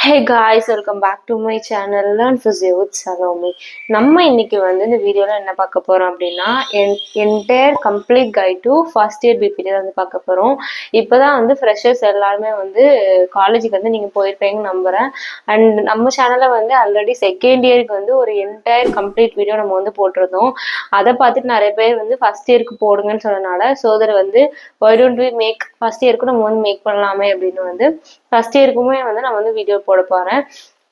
Hey guys, welcome back to my channel Learn Physio with Salome. நம்ம இன்னைக்கு வந்து இந்த வீடியோல என்ன பார்க்க போறோம் அப்படின்னா entire complete guide to first year BPT வந்து பார்க்க போறோம். இப்போதான் வந்து ஃப்ரெஷர்ஸ் எல்லாருமே வந்து காலேஜுக்கு வந்து நீங்க போயிருப்பீங்கன்னு நம்புறேன். அண்ட் நம்ம சேனல்ல வந்து ஆல்ரெடி செகண்ட் இயருக்கு வந்து ஒரு என்டையர் கம்ப்ளீட் வீடியோ நம்ம வந்து போட்டிருந்தோம். அதை பார்த்துட்டு நிறைய பேர் வந்து ஃபர்ஸ்ட் இயருக்கு போடுங்கன்னு சொன்னனால சோதர் வந்து why don't we make first இயருக்கு நம்ம வந்து மேக் பண்ணலாமே அப்படின்னு வந்து ஃபர்ஸ்ட் இயருக்குமே வந்து நான் வந்து வீடியோ போட போறேன்.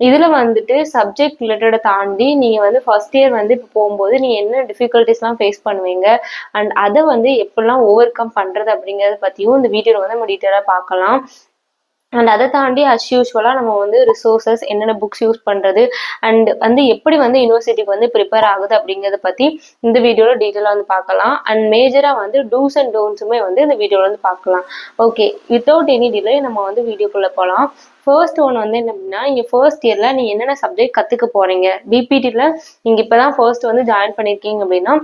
இதுல வந்துட்டு சப்ஜெக்ட் ரிலேட்டட தாண்டி நீங்க வந்து ஃபர்ஸ்ட் இயர் வந்து இப்போ போகும்போது நீங்க என்ன டிஃபிகல்ட்டிஸ்லாம் ஃபேஸ் பண்ணுவீங்க அண்ட் அதை வந்து எப்படிலாம் ஓவர் கம் பண்றது அப்படிங்கறத பத்தியும் இந்த வீடியோல வந்து நம்ம டீட்டெயிலா பார்க்கலாம். அண்ட் அதை தாண்டி அஸ் யூஸ்வலாக நம்ம வந்து ரிசோர்ஸஸ் என்னென்ன புக்ஸ் யூஸ் பண்ணுறது அண்ட் வந்து எப்படி வந்து யூனிவர்சிட்டிக்கு வந்து ப்ரிப்பேர் ஆகுது அப்படிங்கிறத பற்றி இந்த வீடியோவில் டீட்டெயிலாக வந்து பார்க்கலாம். அண்ட் மேஜராக வந்து டூஸ் அண்ட் டோன்ஸுமே வந்து இந்த வீடியோவில் வந்து பார்க்கலாம். ஓகே, வித்தவுட் எனி டிலே நம்ம வந்து வீடியோக்குள்ளே போகலாம். ஃபர்ஸ்ட் ஒன் வந்து என்ன அப்படின்னா, நீங்கள் ஃபர்ஸ்ட் இயரில் நீங்கள் என்னென்ன சப்ஜெக்ட் கற்றுக்க போகிறீங்க, பிபிடியில் நீங்கள் இப்போ தான் ஃபர்ஸ்ட் வந்து ஜாயின் பண்ணியிருக்கீங்க அப்படின்னா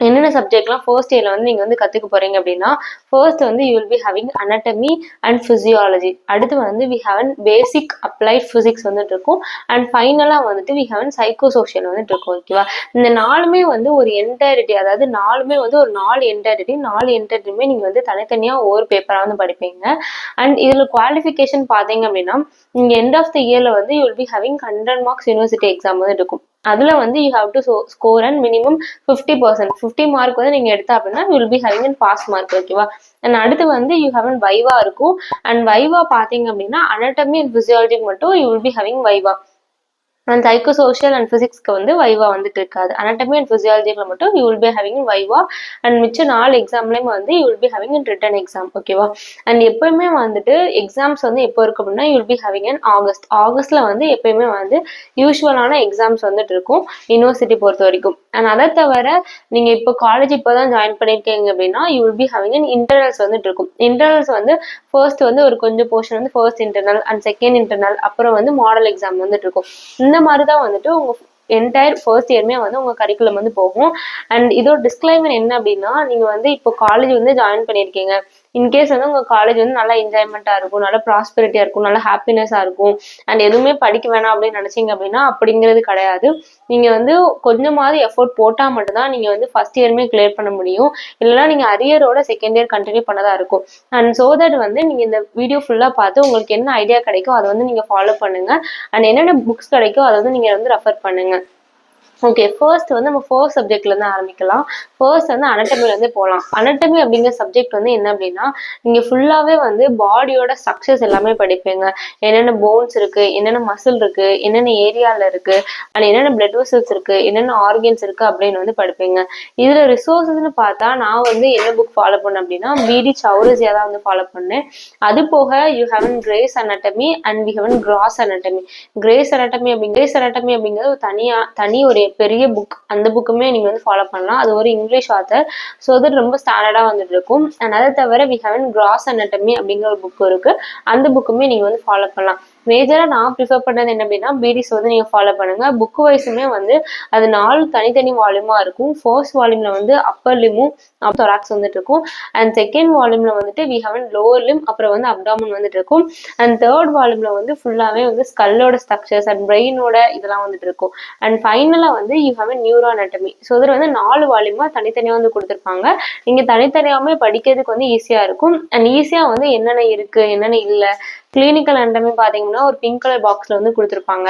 என்னென்ன சப்ஜெக்ட்லாம் ஃபர்ஸ்ட் இயர்ல வந்து நீங்க வந்து கத்துக்க போறீங்க அப்படின்னா, ஃபர்ஸ்ட் வந்து you will be having anatomy and physiology. அடுத்து வந்து we have basic applied physics வந்துட்டு இருக்கும். அண்ட் ஃபைனலா வந்துட்டு வி ஹேவ் சைக்கோ சோஷியல் வந்துட்டு இருக்கும். ஓகேவா, இந்த நாலுமே வந்து ஒரு என்டையரிட்டி, அதாவது நாலுமே வந்து ஒரு நாலு என்டையரிட்டியுமே நீங்க வந்து தனித்தனியா ஒவ்வொரு பேப்பரா வந்து படிப்பீங்க. அண்ட் இதுல குவாலிஃபிகேஷன் பாத்தீங்க அப்படின்னா, நீங்க எண்ட் ஆஃப் த இயர்ல வந்து you will be having 100 marks university exam வந்து இருக்கும். அதுல வந்து you have to score and minimum 50%. 50 mark வந்து நீங்க எடுத்தா அப்படின்னா you will be having and pass mark. ஓகேவா, அண்ட் அடுத்து வந்து யூ ஹேவ் அண்ட் வைவா இருக்கும். அண்ட் வைவா பாத்தீங்க அப்படின்னா anatomy அண்ட் physiology மட்டும் you will be having viva. And psycho social and பிசிக்ஸ்க்கு வந்து வைவா வந்துட்டு இருக்காது. anatomy அண்ட் physiology மட்டும் you will be having viva. And மிச்ச 4 எக்ஸாம்லயும் வந்து you will be having and written exam. ஓகேவா, அண்ட் எப்பயுமே வந்துட்டு எக்ஸாம்ஸ் வந்து எப்போ இருக்கு அப்படின்னா you will be having and ஆகஸ்ட்ல வந்து எப்பயுமே வந்து யூஸ்வலான எக்ஸாம்ஸ் வந்துட்டு இருக்கும் யூனிவர்சிட்டி பொறுத்த வரைக்கும். அண்ட் அதை தவிர நீங்க இப்போ காலேஜ் இப்போதான் ஜாயின் பண்ணிருக்கீங்க அப்படின்னா you will be having and internals வந்துட்டு இருக்கும். இன்டர்னல்ஸ் வந்து ஃபர்ஸ்ட் வந்து ஒரு கொஞ்சம் போர்ஷன் வந்து first internal and second internal, அப்புறம் வந்து மாடல் எக்ஸாம் வந்துட்டு இருக்கும். இந்த மாதிரி தான் வந்துட்டு உங்க என்டையர் ஃபர்ஸ்ட் இயருமே வந்து உங்க கரிக்குலம் வந்து போகும். அண்ட் இதோட டிஸ்க்ளைமர் என்ன அப்படின்னா, நீங்க வந்து இப்போ காலேஜ் வந்து ஜாயின் பண்ணிருக்கீங்க, இன்கேஸ் வந்து உங்க காலேஜ் வந்து நல்லா என்ஜாய்மெண்டா இருக்கும், நல்லா ப்ராஸ்பெரிட்டியா இருக்கும், நல்லா ஹாப்பினஸா இருக்கும், அண்ட் எதுவுமே படிக்க வேணாம் அப்படின்னு நினைச்சீங்க அப்படின்னா அப்படிங்கிறது கிடையாது. நீங்க வந்து கொஞ்சமாவது எஃபோர்ட் போட்டா மட்டும்தான் நீங்க வந்து ஃபர்ஸ்ட் இயருமே கிளியர் பண்ண முடியும். இல்லைன்னா நீங்க அரியரோட செகண்ட் இயர் கண்டினியூ பண்ணதா இருக்கும். அண்ட் சோ தட் வந்து நீங்க இந்த வீடியோ ஃபுல்லா பார்த்து உங்களுக்கு என்ன ஐடியா கிடைக்கும் அதை வந்து நீங்க ஃபாலோ பண்ணுங்க. அண்ட் என்னென்ன புக்ஸ் கிடைக்கும் அதை வந்து நீங்க வந்து ரெஃபர் பண்ணுங்க. ஓகே, ஃபர்ஸ்ட் வந்து நம்ம ஃபர்ஸ்ட் சப்ஜெக்ட்ல இருந்து ஆரம்பிக்கலாம். ஃபர்ஸ்ட் வந்து anatomy வந்து போகலாம். anatomy அப்படிங்கிற சப்ஜெக்ட் வந்து என்ன அப்படின்னா, நீங்க ஃபுல்லாவே வந்து பாடியோட ஸ்ட்ரக்சர்ஸ் எல்லாமே படிப்பீங்க. என்னென்ன போன்ஸ் இருக்கு, என்னென்ன மசில் இருக்கு, என்னென்ன ஏரியால இருக்கு, அண்ட் என்னென்ன பிளட் வெசல்ஸ் இருக்கு, என்னென்ன ஆர்கன்ஸ் இருக்கு அப்படின்னு வந்து படிப்பீங்க. இதுல ரிசோர்ஸஸ்ன்னு பார்த்தா நான் வந்து என்ன புக் ஃபாலோ பண்ணேன் அப்படின்னா பிடி சௌரசியா தான் வந்து ஃபாலோ பண்ணேன். அது போக you have grace anatomy and we have gross anatomy. Grace anatomy அப்படிங்கிறது ஒரு தனி ஒரு பெரிய புக். அந்த புக்குமே நீங்க வந்து ஃபாலோ பண்ணலாம். அது ஒரு இங்கிலீஷ் ஆத்தர், ஸோ அது ரொம்ப ஸ்டாண்டர்டா வந்துட்டு இருக்கும். அண்ட் அதை தவிர வி ஹேவ் கிராஸ் anatomy அப்படிங்கிற ஒரு புக் இருக்கு. அந்த புக்குமே நீங்க வந்து ஃபாலோ பண்ணலாம். மேஜரா நான் ப்ரிஃபர் பண்ணது என்ன அப்படின்னா பிடிஸ் வந்து நீங்க ஃபாலோ பண்ணுங்க. புக் வைஸுமே வந்து அது 4 தனித்தனி வால்யூமா இருக்கும். ஃபர்ஸ்ட் வால்யூம்ல வந்து அப்பர் லிம்மும் தொராக்ஸ் வந்துட்டு இருக்கும். அண்ட் செகண்ட் வால்யூம்ல வந்துட்டு வி ஹேவ் லோவர் லிம், அப்புறம் வந்து அப்டாமன் வந்துட்டு இருக்கும். அண்ட் தேர்ட் வால்யூம்ல வந்து ஃபுல்லாவே வந்து ஸ்கல்லோட ஸ்ட்ரக்சர்ஸ் அண்ட் பிரெயினோட இதெல்லாம் வந்துட்டு இருக்கும். அண்ட் ஃபைனலா வந்து you have neuro anatomy. So இதில் வந்து 4 வால்யூமா தனித்தனியா வந்து கொடுத்துருப்பாங்க. நீங்க தனித்தனியாவே படிக்கிறதுக்கு வந்து ஈஸியா இருக்கும். அண்ட் ஈஸியா வந்து என்னென்ன இருக்கு என்னென்ன இல்லை, கிளினிக்கல் anatomy பாத்தீங்கன்னா ஒரு பிங்க் கலர் பாக்ஸ்ல வந்து கொடுத்துருப்பாங்க.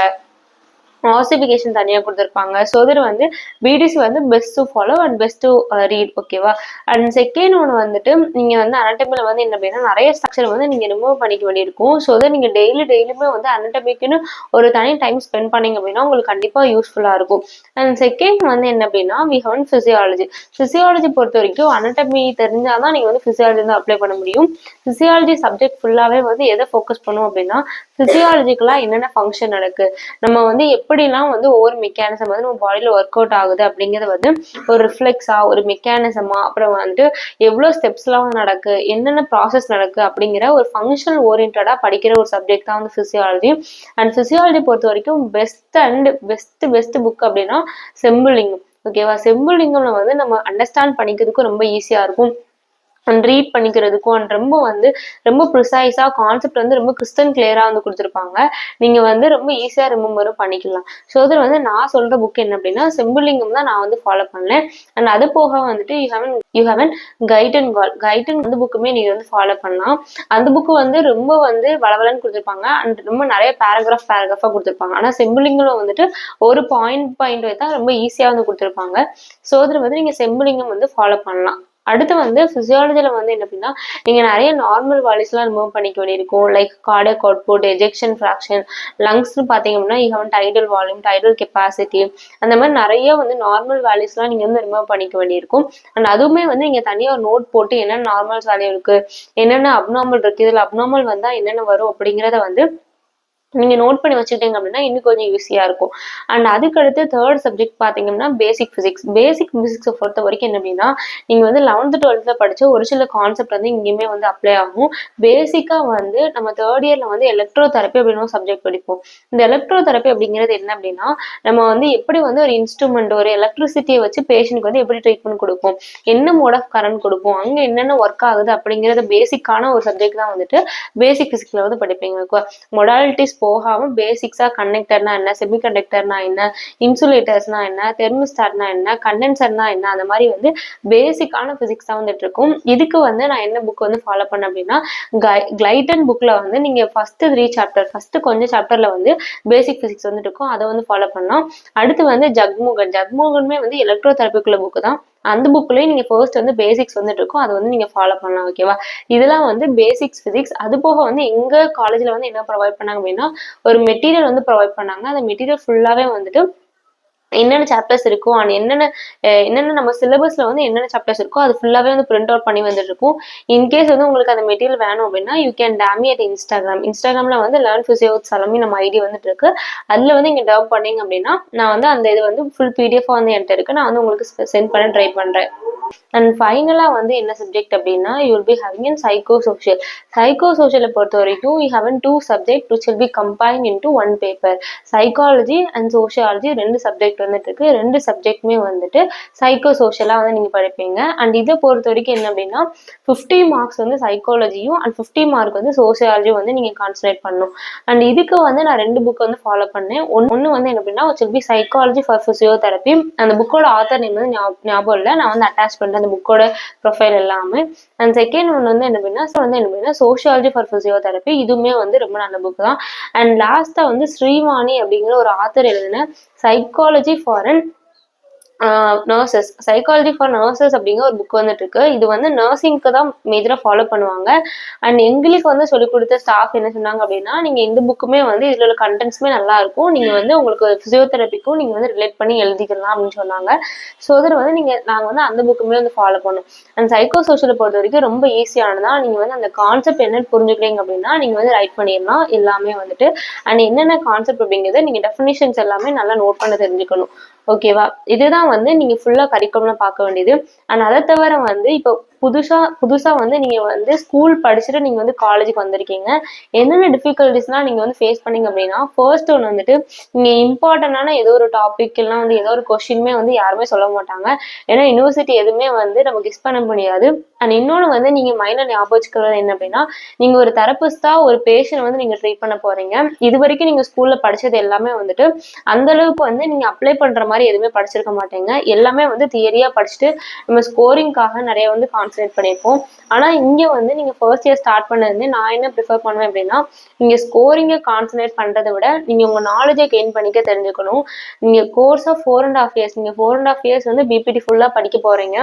ஆசிபிகேஷன் தனியாக கொடுத்துருப்பாங்க. ஸோ இதில் வந்து பிடிசி வந்து best to follow and best to read. ஓகேவா, அண்ட் செகண்ட் ஒன்று வந்துட்டு நீங்கள் வந்து anatomy வந்து என்ன அப்படின்னா நிறைய ஸ்ட்ரக்சர் வந்து நீங்கள் ரிமூவ் பண்ணிக்க வேண்டியிருக்கும். ஸோ அதை நீங்கள் டெய்லியுமே வந்து anatomy-க்குன்னு ஒரு தனி டைம் ஸ்பெண்ட் பண்ணீங்க அப்படின்னா உங்களுக்கு கண்டிப்பாக யூஸ்ஃபுல்லாக இருக்கும். அண்ட் செகண்ட் வந்து என்ன அப்படின்னா வி ஹவ் ஃபிசியாலஜி பொறுத்த வரைக்கும் anatomy தெரிஞ்சாதான் நீங்கள் வந்து ஃபிசியாலஜி வந்து அப்ளை பண்ண முடியும். ஃபிசியாலஜி சப்ஜெக்ட் ஃபுல்லாகவே வந்து எதை ஃபோக்கஸ் பண்ணும் அப்படின்னா ஃபிசியாலஜிக்கலாக என்னென்ன ஃபங்க்ஷன் நடக்கு, நம்ம வந்து எப்படிலாம் வந்து ஒவ்வொரு மெக்கானிசம் வந்து நம்ம பாடியில ஒர்க் அவுட் ஆகுது அப்படிங்கிறத வந்து ஒரு ரிஃப்ளெக்ஸா ஒரு மெக்கானிசமா, அப்புறம் வந்துட்டு எவ்வளோ ஸ்டெப்ஸ்லாம் நடக்கு, என்னென்ன ப்ராசஸ் நடக்கு அப்படிங்கிற ஒரு ஃபங்க்ஷனல் ஓரியன்டா படிக்கிற ஒரு சப்ஜெக்ட் தான் வந்து ஃபிசியாலஜி. அண்ட் ஃபிசியாலஜி பொறுத்த வரைக்கும் பெஸ்ட் புக் அப்படின்னா செம்புலிங்கம். ஓகேவா, செம்புலிங்கம்ல வந்து நம்ம அண்டர்ஸ்டாண்ட் பண்ணிக்கிறதுக்கும் ரொம்ப ஈஸியா இருக்கும். அண்ட் ரீட் பண்ணிக்கிறதுக்கும் அண்ட் ரொம்ப வந்து ரொம்ப ப்ரிசைஸா கான்செப்ட் வந்து ரொம்ப கிறிஸ்டன் கிளியரா வந்து கொடுத்துருப்பாங்க. நீங்க வந்து ரொம்ப ஈஸியா ரிமெம்பரும் பண்ணிக்கலாம். ஸோ அதில் வந்து நான் சொல்ற புக் என்ன அப்படின்னா செம்புலிங்கம் தான் நான் வந்து ஃபாலோ பண்ணேன். அண்ட் அது போக வந்துட்டு you heaven guide and call அந்த புக்குமே நீங்க வந்து ஃபாலோ பண்ணலாம். அந்த புக்கு வந்து ரொம்ப வந்து வளவலன்னு கொடுத்துருப்பாங்க அண்ட் ரொம்ப நிறைய பேராகிராஃபா கொடுத்துருப்பாங்க. ஆனா செம்புலிங்கம் வந்துட்டு ஒரு பாயிண்ட் தான் ரொம்ப ஈஸியா வந்து கொடுத்துருப்பாங்க. ஸோ அதில் வந்து நீங்க செம்புலிங்கம் வந்து ஃபாலோ பண்ணலாம். அடுத்து வந்து பிசியாலஜில வந்து என்ன அப்படின்னா நீங்க நிறைய நார்மல் வால்யூஸ்லாம் ரிமூவ் பண்ணிக்க வேண்டியிருக்கும். Like cardiac output, ejection fraction, லங்ஸ்னு பார்த்தீங்க அப்படின்னா you have tidal volume, tidal capacity, அந்த மாதிரி நிறைய வந்து நார்மல் வேல்யூஸ்லாம் நீங்க வந்து ரிமூவ் பண்ணிக்க வேண்டியிருக்கும். அண்ட் அதுவுமே வந்து நீங்க தனியாக ஒரு நோட் போட்டு என்னென்ன நார்மல்ஸ் வேல்யூ இருக்கு, என்னென்ன அப்நார்மல் இருக்கு, இதுல அப்நார்மல் வந்தா என்னென்ன வரும் அப்படிங்கிறத வந்து நீங்க நோட் பண்ணி வச்சுக்கிட்டீங்க அப்படின்னா இன்னும் கொஞ்சம் ஈஸியா இருக்கும். அண்ட் அதுக்கடுத்து தேர்ட் சப்ஜெக்ட் பாத்தீங்கன்னா பேசிக் பிசிக்ஸை பொறுத்த வரைக்கும் என்ன அப்படின்னா நீங்க வந்து 11th 12th படிச்ச ஒரு சில கான்செப்ட் வந்து இங்கேயுமே வந்து அப்ளை ஆகும். பேசிக்கா வந்து நம்ம தேர்ட் இயர்ல வந்து எலக்ட்ரோ தெரப்பி அப்படின்னு ஒரு சப்ஜெக்ட் படிப்போம். இந்த எலக்ட்ரோ தெரப்பி அப்படிங்கிறது என்ன அப்படின்னா நம்ம வந்து எப்படி வந்து ஒரு இன்ஸ்ட்ருமெண்ட் ஒரு எலக்ட்ரிசிட்டியை வச்சு பேஷண்ட்க்கு வந்து எப்படி ட்ரீட்மெண்ட் கொடுப்போம், என்ன மோட் ஆஃப் கரண்ட் கொடுப்போம், அங்க என்னென்ன ஒர்க் ஆகுது அப்படிங்கிறது பேசிக்கான ஒரு சப்ஜெக்ட் தான் வந்துட்டு பேசிக் பிசிக்ஸ்ல வந்து படிப்பீங்க. மொடாலிட்டிஸ் போகாம பேசிக்ஸா கண்டக்டர்னா என்ன, செமிகண்டக்டர்னா என்ன, இன்சுலேட்டர்ஸ்னா என்ன, தெர்மிஸ்டாட்னா என்ன, கண்டென்சர்னா என்ன, அந்த மாதிரி வந்து பேசிக்கான பிசிக்ஸ் தான் வந்துட்டு இருக்கும். இதுக்கு வந்து நான் என்ன புக் வந்து ஃபாலோ பண்ணேன் அப்படின்னா கிளைட்டன் புக்ல வந்து நீங்க ஃபர்ஸ்ட் கொஞ்சம் சாப்டர்ல வந்து பேசிக் பிசிக்ஸ் வந்துட்டு இருக்கும், அதை வந்து ஃபாலோ பண்ணலாம். அடுத்து வந்து ஜக்மோகனுமே வந்து எலக்ட்ரோ தெரபிக்குள்ள புக்கு தான். அந்த புக்லயே நீங்க ஃபர்ஸ்ட் வந்து பேசிக்ஸ் வந்துட்டு இருக்கும், அதை வந்து நீங்க ஃபாலோ பண்ணலாம். ஓகேவா? இதெல்லாம் வந்து பேசிக்ஸ் பிசிக்ஸ். அது போக வந்து எங்க காலேஜ்ல வந்து என்ன ப்ரொவைட் பண்ணாங்க அப்படின்னா ஒரு மெட்டீரியல் வந்து ப்ரொவைட் பண்ணாங்க. அந்த மெட்டீரியல் ஃபுல்லாவே வந்துட்டு என்னென்ன சாப்டர்ஸ் இருக்கும் அண்ட் என்னென்ன நம்ம சிலபஸ்ல வந்து என்னென்ன சாப்டர்ஸ் இருக்கோ அது ஃபுல்லாவே வந்து பிரிண்ட் அவுட் பண்ணி வந்துட்டு இருக்கும். இன்கேஸ் வந்து உங்களுக்கு அந்த மெட்டீரியல் வேணும் அப்படின்னா you can DM me at இன்ஸ்டாகிராம்ல வந்து லேர்ன் ஃபிசியோ வித் சலமி நம்ம ஐடி வந்துட்டு இருக்கு. அதுல வந்து நீங்க டவுன் பண்ணீங்க அப்படின்னா நான் வந்து அந்த இது வந்து ஃபுல் பிடிஎஃப் வந்து என்கிட்ட இருக்கு, நான் வந்து உங்களுக்கு சென்ட் பண்ண ட்ரை பண்றேன். அண்ட் ஃபைனலா வந்து என்ன சப்ஜெக்ட் அப்படின்னா you will be having in சைக்கோசோஷியலை பொறுத்த வரைக்கும் you have two subject which will be combine into one paper. Psychology and sociology ரெண்டு சப்ஜெக்ட் வந்துட்டு இருக்கு. ரெண்டு சப்ஜெக்ட்மே வந்துட்டு சைக்கோ சோஷியலா வந்து நீங்க படிப்பீங்க. அண்ட் இதை பொறுத்த வரைக்கும் என்ன அப்படின்னா 50 மார்க்ஸ் வந்து சைக்காலஜியும் அண்ட் 50 மார்க் வந்து சோஷியாலஜியும் வந்து நீங்க கான்சன்ட்ரேட் பண்ணணும். அண்ட் இதுக்கு வந்து நான் ரெண்டு புக் வந்து ஃபாலோ பண்ணேன். ஒன்னு வந்து என்ன அப்படின்னா will be psychology for physiotherapy. அந்த புக்கோட ஆத்தர் நேம் வந்து ஞாபகம் இல்லை, நான் வந்து அட்டாச் பண்றேன் அந்த புக்கோட ப்ரொஃபைல் எல்லாமே. அண்ட் செகண்ட் ஒன் வந்து என்ன அப்படின்னா சோஷியாலஜி ஃபார் பிசியோதெரப்பி. இதுவுமே வந்து ரொம்ப நல்ல புக் தான். அண்ட் லாஸ்டா வந்து ஸ்ரீவாணி அப்படிங்கிற ஒரு ஆத்தர் எழுதின சைக்காலஜி ஃபார் நர்சஸ் அப்படிங்கிற ஒரு புக் வந்துட்டு இருக்கு. இது வந்து நர்சிங்க்கு தான் மேஜரா ஃபாலோ பண்ணுவாங்க. அண்ட் எங்களுக்கு வந்து சொல்லிக் கொடுத்த ஸ்டாஃப் என்ன சொன்னாங்க அப்படின்னா நீங்க இந்த புக்குமே வந்து இதுல உள்ள கண்டென்ட்ஸ்மே நல்லா இருக்கும், நீங்க வந்து உங்களுக்கு பிசியோதெரபிக்கும் நீங்க வந்து ரிலேட் பண்ணி எழுதிக்கலாம் அப்படின்னு சொன்னாங்க. ஸோ அதில் வந்து நாங்க வந்து அந்த புக்குமே வந்து ஃபாலோ பண்ணோம். அண்ட் சைக்கோ சோஷியலை பொறுத்த வரைக்கும் ரொம்ப ஈஸியானதான். நீங்க வந்து அந்த கான்செப்ட் என்னன்னு புரிஞ்சுக்கிறீங்க அப்படின்னா நீங்க வந்து ரைட் பண்ணிடலாம் எல்லாமே வந்துட்டு. அண்ட் என்னென்ன கான்செப்ட் அப்படிங்கிறது நீங்க டெஃபினிஷன்ஸ் எல்லாமே நல்லா நோட் பண்ண தெரிஞ்சுக்கணும். ஓகேவா? இதுதான் வந்து நீங்க ஃபுல்லா கரிக்குலம்ல பார்க்க வேண்டியது. அண்ட் அதை தவிர வந்து இப்போ புதுசா வந்து நீங்க வந்து ஸ்கூல் படிச்சுட்டு நீங்க வந்து காலேஜுக்கு வந்திருக்கீங்க. என்னென்ன டிஃபிகல்டிஸ்லாம் நீங்க வந்து ஃபேஸ் பண்ணீங்க அப்படின்னா ஃபர்ஸ்ட் ஒன்று வந்துட்டு நீங்க இம்பார்ட்டன்டான ஏதோ ஒரு டாபிக் எல்லாம் வந்து ஏதோ ஒரு கொஸ்டின்மே வந்து யாருமே சொல்ல மாட்டாங்க. ஏன்னா யூனிவர்சிட்டி எதுவுமே வந்து நம்ம கெஸ் பண்ண முடியாது. அண்ட் இன்னொன்று வந்து நீங்க மைண்ட்ல ஞாபகம் வச்சுக்கிறது என்ன அப்படின்னா நீங்க ஒரு தெரபிஸ்டா ஒரு பேஷண்ட் வந்து நீங்க ட்ரீட் பண்ண போறீங்க. இது வரைக்கும் நீங்க ஸ்கூல்ல படிச்சது எல்லாமே வந்துட்டு அந்த அளவுக்கு வந்து நீங்க அப்ளை பண்ற மாதிரி எதுவுமே படிச்சிருக்க மாட்டீங்க. எல்லாமே வந்து தியரியா படிச்சுட்டு நம்ம ஸ்கோரிங்காக நிறைய வந்து கான்சன்ட்ரேட் பண்ணியிருப்போம். ஆனா இங்க வந்து நீங்க ஃபர்ஸ்ட் இயர் ஸ்டார்ட் பண்ணது நான் என்ன ப்ரிஃபர் பண்ணுவேன் அப்படின்னா நீங்க ஸ்கோரிங்கை கான்சன்ட்ரேட் பண்றதை விட நீங்க உங்க நாலேஜை கெயின் பண்ணிக்க தெரிஞ்சுக்கணும். நீங்க கோர்ஸ் ஆஃப் 4.5 years நீங்க 4.5 years வந்து பிபிடி ஃபுல்லா படிக்க போறீங்க.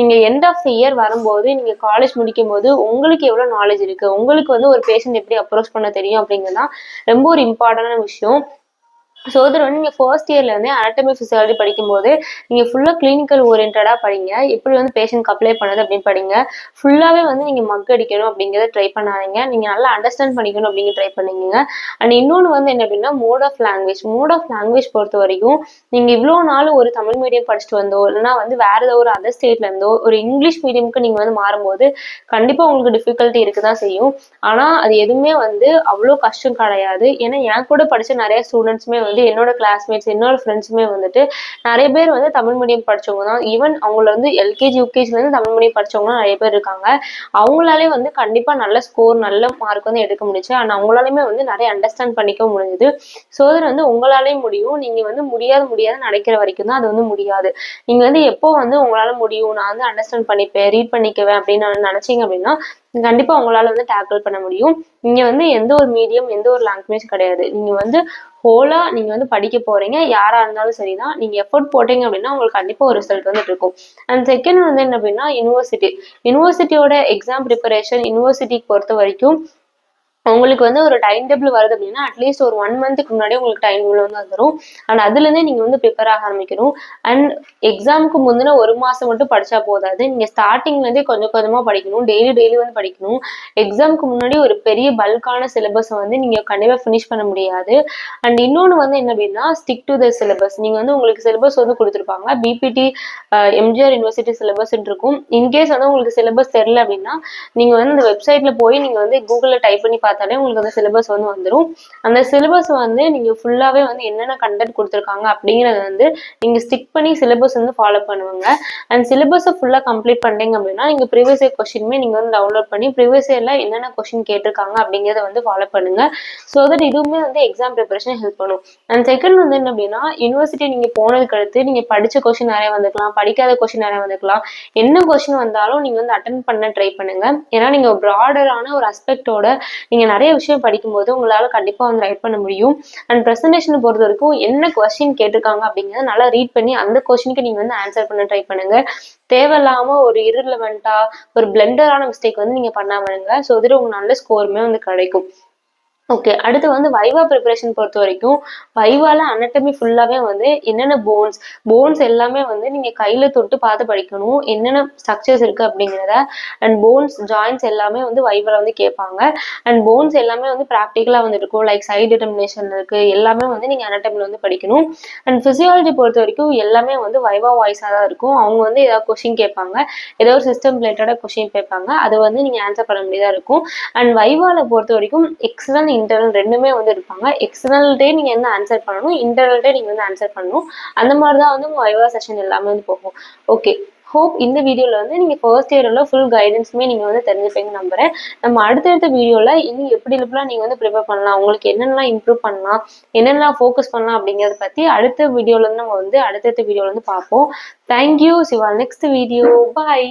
நீங்க எண்ட் ஆஃப் த இயர் வரும்போது நீங்க காலேஜ் முடிக்கும் போது உங்களுக்கு எவ்வளவு நாலேஜ் இருக்கு, உங்களுக்கு வந்து ஒரு பேஷண்ட் எப்படி அப்ரோச் பண்ண தெரியும் அப்படிங்கிறதுதான் ரொம்ப ஒரு இம்பார்ட்டன்டான விஷயம். ஸோ அதில் வந்து நீங்கள் ஃபர்ஸ்ட் இயர்ல வந்து அனாட்டமி ஃபிசியாலஜி படிக்கும்போது நீங்கள் ஃபுல்லாக கிளினிக்கல் ஓரியன்டாக படிங்க. எப்படி வந்து பேஷண்ட்க்கு அப்ளை பண்ணது அப்படின்னு படிங்க. ஃபுல்லாகவே வந்து நீங்கள் மக் அடிக்கணும் அப்படிங்கிறத ட்ரை பண்ணாதீங்க. நீங்கள் நல்லா அண்டர்ஸ்டாண்ட் பண்ணிக்கணும் அப்படிங்கிற ட்ரை பண்ணிக்கோங்க. அண்ட் இன்னொன்று வந்து என்ன அப்படின்னா மோட் ஆஃப் லாங்குவேஜ் பொறுத்த வரைக்கும் நீங்கள் இவ்வளோ நாள் ஒரு தமிழ் மீடியம் படிச்சுட்டு வந்தோ இல்லைன்னா வந்து வேற ஏதோ ஒரு அதர் ஸ்டேட்ல இருந்தோ ஒரு இங்கிலீஷ் மீடியமுக்கு நீங்கள் வந்து மாறும்போது கண்டிப்பாக உங்களுக்கு டிஃபிகல்ட்டி இருக்க தான் செய்யும். ஆனால் அது எதுவுமே வந்து அவ்வளோ கஷ்டம் கிடையாது. ஏன்னா என் கூட படித்த நிறைய ஸ்டூடெண்ட்ஸுமே வந்து வந்து என்னோட கிளாஸ்மேட்ஸ் என்னோட ஃப்ரெண்ட்ஸுமே வந்துட்டு நிறைய பேர் வந்து தமிழ் மீடியம் படிச்சவங்க தான். ஈவன் அவங்கள வந்து எல்கேஜி யூகேஜிலேருந்து தமிழ் மீடியம் படிச்சவங்களும் நிறைய பேர் இருக்காங்க. அவங்களாலே வந்து கண்டிப்பா நல்ல ஸ்கோர் நல்ல மார்க் வந்து எடுக்க முடிச்சு. அண்ட் அவங்களாலையுமே வந்து நிறைய அண்டர்ஸ்டாண்ட் பண்ணிக்க முடிஞ்சுது. ஸோ அது வந்து உங்களாலேயும் முடியும். நீங்க வந்து முடியாது நினைக்கிற வரைக்கும் தான் அது வந்து முடியாது. நீங்க வந்து எப்போ வந்து உங்களால முடியும், நான் வந்து அண்டர்ஸ்டாண்ட் பண்ணிப்பேன், ரீட் பண்ணிக்குவேன் அப்படின்னு நினைச்சீங்க அப்படின்னா கண்டிப்பா உங்களால வந்து டேக்கிள் பண்ண முடியும். நீங்க வந்து எந்த ஒரு மீடியம் எந்த ஒரு லாங்குவேஜ் கிடையாது. நீங்க வந்து ஹோலா நீங்க வந்து படிக்க போறீங்க. யாரா இருந்தாலும் சரிதான். நீங்க எஃபோர்ட் போட்டீங்க அப்படின்னா உங்களுக்கு கண்டிப்பா ஒரு ரிசல்ட் வந்துட்டு இருக்கும். அண்ட் செகண்ட் வந்து என்ன அப்படின்னா யூனிவர்சிட்டியோட எக்ஸாம் ப்ரிப்பரேஷன் யூனிவர்சிட்டிக்கு பொறுத்த வரைக்கும் உங்களுக்கு வந்து ஒரு டைம் டேபிள் வருது அப்படின்னா அட்லீஸ்ட் ஒரு 1 மந்த்துக்கு முன்னாடியே உங்களுக்கு டைம் டேபிள் வந்து வந்துடும். அண்ட் அதுலேருந்தே நீங்கள் வந்து ப்ரிப்பேர் ஆக ஆரம்பிக்கணும். அண்ட் எக்ஸாமுக்கு முந்தின 1 மாதம் மட்டும் படித்தா போதாது. நீங்கள் ஸ்டார்டிங்லேருந்தே கொஞ்சம் கொஞ்சமாக படிக்கணும். டெய்லி வந்து படிக்கணும். எக்ஸாமுக்கு முன்னாடி ஒரு பெரிய பல்கான சிலபஸை வந்து நீங்கள் கண்டிப்பாக ஃபினிஷ் பண்ண முடியாது. அண்ட் இன்னொன்று வந்து என்ன அப்படின்னா ஸ்டிக் டு த சிலபஸ். நீங்கள் வந்து உங்களுக்கு சிலபஸ் வந்து கொடுத்துருப்பாங்க. பிபிடி எம்ஜிஆர் யூனிவர்சிட்டி சிலபஸ் இருக்கும். இன்கேஸ் வந்து உங்களுக்கு சிலபஸ் தெரியல அப்படின்னா நீங்கள் வந்து இந்த வெப்சைட்டில் போய் நீங்கள் வந்து கூகுளில் டைப் பண்ணி பார்த்தாலே உங்களுக்கு அந்த சிலபஸ் வந்து வந்துடும். அந்த சிலபஸ் வந்து நீங்க ஃபுல்லாவே வந்து என்னென்ன கண்டென்ட் கொடுத்துருக்காங்க அப்படிங்கறத வந்து நீங்க ஸ்டிக் பண்ணி சிலபஸ் வந்து ஃபாலோ பண்ணுவாங்க. அண்ட் சிலபஸை ஃபுல்லா கம்ப்ளீட் பண்ணீங்க அப்படின்னா நீங்க ப்ரீவியஸ் இயர் கொஸ்டினுமே நீங்க வந்து டவுன்லோட் பண்ணி ப்ரீவியஸ் இயர்ல என்னென்ன கொஸ்டின் கேட்டிருக்காங்க அப்படிங்கறத வந்து ஃபாலோ பண்ணுங்க. ஸோ தட் இதுவுமே வந்து எக்ஸாம் ப்ரிப்பரேஷன் ஹெல்ப் பண்ணும். அண்ட் செகண்ட் வந்து என்ன அப்படின்னா யூனிவர்சிட்டி நீங்க போனதுக்கு அடுத்து நீங்க படிச்ச கொஸ்டின் நிறைய வந்துக்கலாம், படிக்காத கொஸ்டின் நிறைய வந்துக்கலாம். என்ன கொஸ்டின் வந்தாலும் நீங்க வந்து அட்டன் பண்ண ட்ரை பண்ணுங்க. ஏன்னா நீங்க ப்ராடரான ஒரு அஸ்பெக்டோட நீங்க நிறைய விஷயம் படிக்கும்போது உங்களால கண்டிப்பா வந்து ரைட் பண்ண முடியும். அண்ட் ப்ரெசன்டேஷனை பொறுத்த வரைக்கும் என்ன கொஸ்டின் கேட்டிருக்காங்க அப்படிங்கிறத நல்லா ரீட் பண்ணி அந்த கொஸ்டினுக்கு நீங்க வந்து ஆன்சர் பண்ண ட்ரை பண்ணுங்க. தேவையில்லாம ஒரு irrelevant ஒரு பிளண்டரான மிஸ்டேக் வந்து நீங்க பண்ணாம இருங்க. ஸோ இதுல உங்களுக்கு நல்ல ஸ்கோருமே வந்து கிடைக்கும். ஓகே, அடுத்து வந்து வைவா ப்ரிப்பரேஷன் பொறுத்த வரைக்கும் வைவால அனட்டமி ஃபுல்லாவே வந்து என்னென்ன போன்ஸ் எல்லாமே வந்து நீங்க கையில தொட்டு பார்த்து படிக்கணும். என்னென்ன ஸ்ட்ரக்சர்ஸ் இருக்கு அப்படிங்கிறத. அண்ட் போன்ஸ் ஜாயின்ஸ் எல்லாமே வந்து வைவால வந்து கேட்பாங்க. அண்ட் போன்ஸ் எல்லாமே வந்து ப்ராக்டிக்கலா வந்து இருக்கும். லைக் சைட் டிட்டர்மினேஷன் இருக்கு, எல்லாமே வந்து நீங்க அனட்டமில வந்து படிக்கணும். அண்ட் பிசியாலஜி பொறுத்த வரைக்கும் எல்லாமே வந்து வைவா வாய்ஸா தான் இருக்கும். அவங்க வந்து ஏதாவது கொஸ்டின் கேட்பாங்க, ஏதோ ஒரு சிஸ்டம் ரிலேட்டடா கொஸ்டின் கேட்பாங்க, அதை வந்து நீங்க ஆன்சர் பண்ண வேண்டியதா இருக்கும். அண்ட் வைவால பொறுத்த வரைக்கும் எக்ஸ்டர்னல் இன்டர்னல் ரெண்டுமே வந்து இருப்பாங்க. எக்ஸ்டர்னல் டே நீங்க என்ன ஆன்சர் பண்ணணும், இன்டர்னல் டே நீங்க வந்து ஆன்சர் பண்ணணும். அந்த மாதிரி தான் வந்து உங்க வைவா செஷன் எல்லாமே வந்து போகும். ஓகே, ஹோப் இந்த வீடியோல வந்து நீங்க ஃபர்ஸ்ட் இயர்ல ஃபுல் கைடன்ஸுமே நீங்க வந்து தெரிஞ்சுப்பீங்க நம்புறேன். நம்ம அடுத்தடுத்த வீடியோல இன்னும் எப்படிலாம் நீங்க வந்து ப்ரிப்பேர் பண்ணலாம், உங்களுக்கு என்னென்னலாம் இம்ப்ரூவ் பண்ணலாம், என்னென்னலாம் ஃபோக்கஸ் பண்ணலாம் அப்படிங்கறத பத்தி அடுத்த வீடியோல இருந்து நம்ம வந்து அடுத்தடுத்த வீடியோல வந்து பார்ப்போம். Thank you. C you all next video. Bye.